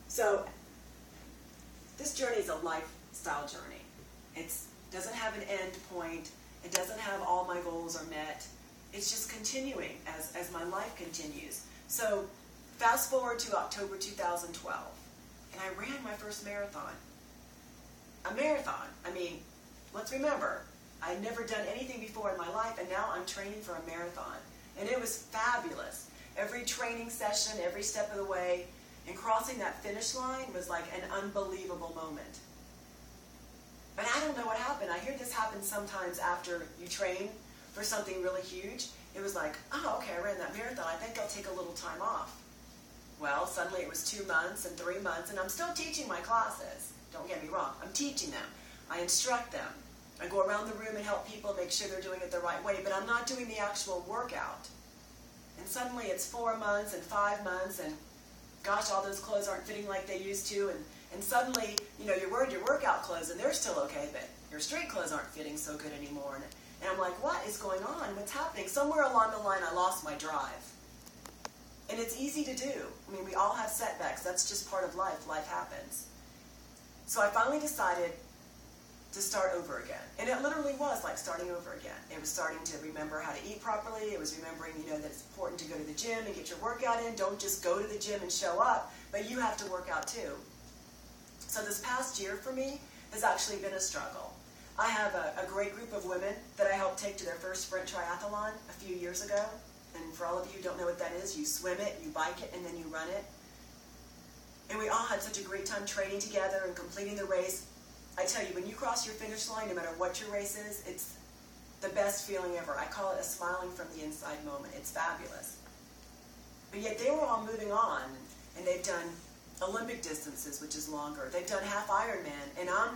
So this journey is a lifestyle journey. It doesn't have an end point. It doesn't have all my goals are met. It's just continuing as my life continues. So fast forward to October 2012, and I ran my first marathon. A marathon. I mean, let's remember, I'd never done anything before in my life, and now I'm training for a marathon. And it was fabulous. Every training session, every step of the way, and crossing that finish line was like an unbelievable moment. But I don't know what happened. I hear this happen sometimes after you train for something really huge. It was like, oh, okay, I ran that marathon. I think I'll take a little time off. Well, suddenly it was 2 months and 3 months, and I'm still teaching my classes. Don't get me wrong. I'm teaching them. I instruct them. I go around the room and help people make sure they're doing it the right way, but I'm not doing the actual workout. And suddenly it's 4 months and 5 months, and gosh, all those clothes aren't fitting like they used to, and suddenly, you're wearing your workout clothes and they're still okay, but your street clothes aren't fitting so good anymore. And I'm like, what is going on? What's happening? Somewhere along the line I lost my drive. And it's easy to do. I mean, we all have setbacks. That's just part of life. Life happens. So I finally decided to start over again. And it literally was like starting over again. It was starting to remember how to eat properly. It was remembering, that it's important to go to the gym and get your workout in. Don't just go to the gym and show up, but you have to work out too. So this past year for me has actually been a struggle. I have a great group of women that I helped take to their first sprint triathlon a few years ago. And for all of you who don't know what that is, you swim it, you bike it, and then you run it. And we all had such a great time training together and completing the race. I tell you, when you cross your finish line, no matter what your race is, it's the best feeling ever. I call it a smiling from the inside moment. It's fabulous. But yet they were all moving on, and they've done Olympic distances, which is longer. They've done half Ironman, and I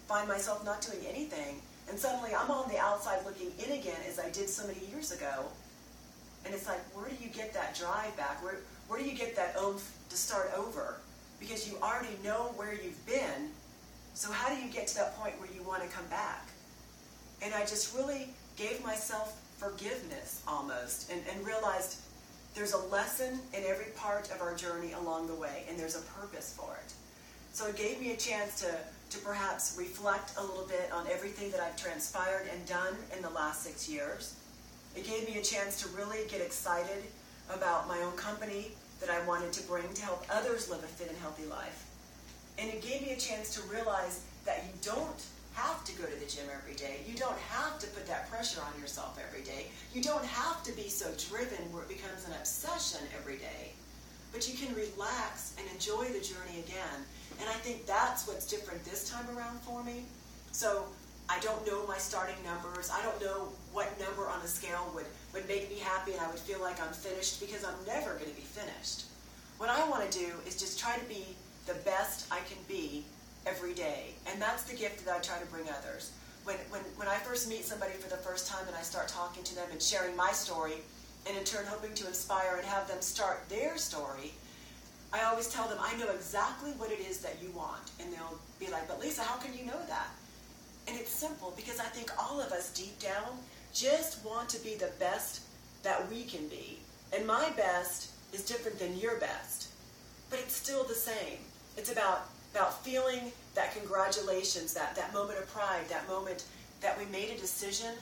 find myself not doing anything. And suddenly I'm on the outside looking in again as I did so many years ago. And it's like, where do you get that drive back? Where do you get that oomph to start over? Because you already know where you've been. So how do you get to that point where you want to come back? And I just really gave myself forgiveness almost and realized there's a lesson in every part of our journey along the way, and there's a purpose for it. So it gave me a chance to perhaps reflect a little bit on everything that I've transpired and done in the last 6 years. It gave me a chance to really get excited about my own company that I wanted to bring to help others live a fit and healthy life. And it gave me a chance to realize that you don't have to go to the gym every day. You don't have to put that pressure on yourself every day. You don't have to be so driven where it becomes an obsession every day. But you can relax and enjoy the journey again. And I think that's what's different this time around for me. So I don't know my starting numbers. I don't know what number on the scale would make me happy and I would feel like I'm finished, because I'm never going to be finished. What I want to do is just try to be the best I can be every day. And that's the gift that I try to bring others. When I first meet somebody for the first time and I start talking to them and sharing my story, and in turn hoping to inspire and have them start their story, I always tell them, I know exactly what it is that you want. And they'll be like, but Lisa, how can you know that? And it's simple, because I think all of us deep down just want to be the best that we can be. And my best is different than your best, but it's still the same. It's about feeling that congratulations, that moment of pride, that moment that we made a decision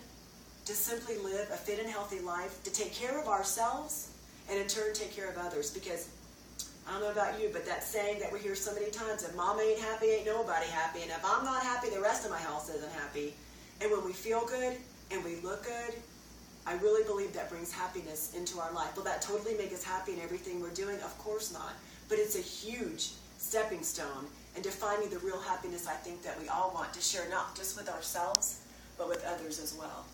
to simply live a fit and healthy life, to take care of ourselves, and in turn take care of others. Because I don't know about you, but that saying that we hear so many times, if mom ain't happy, ain't nobody happy, and if I'm not happy, the rest of my house isn't happy. And when we feel good and we look good, I really believe that brings happiness into our life. Will that totally make us happy in everything we're doing? Of course not. But it's a huge stepping stone into finding the real happiness I think that we all want to share, not just with ourselves, but with others as well.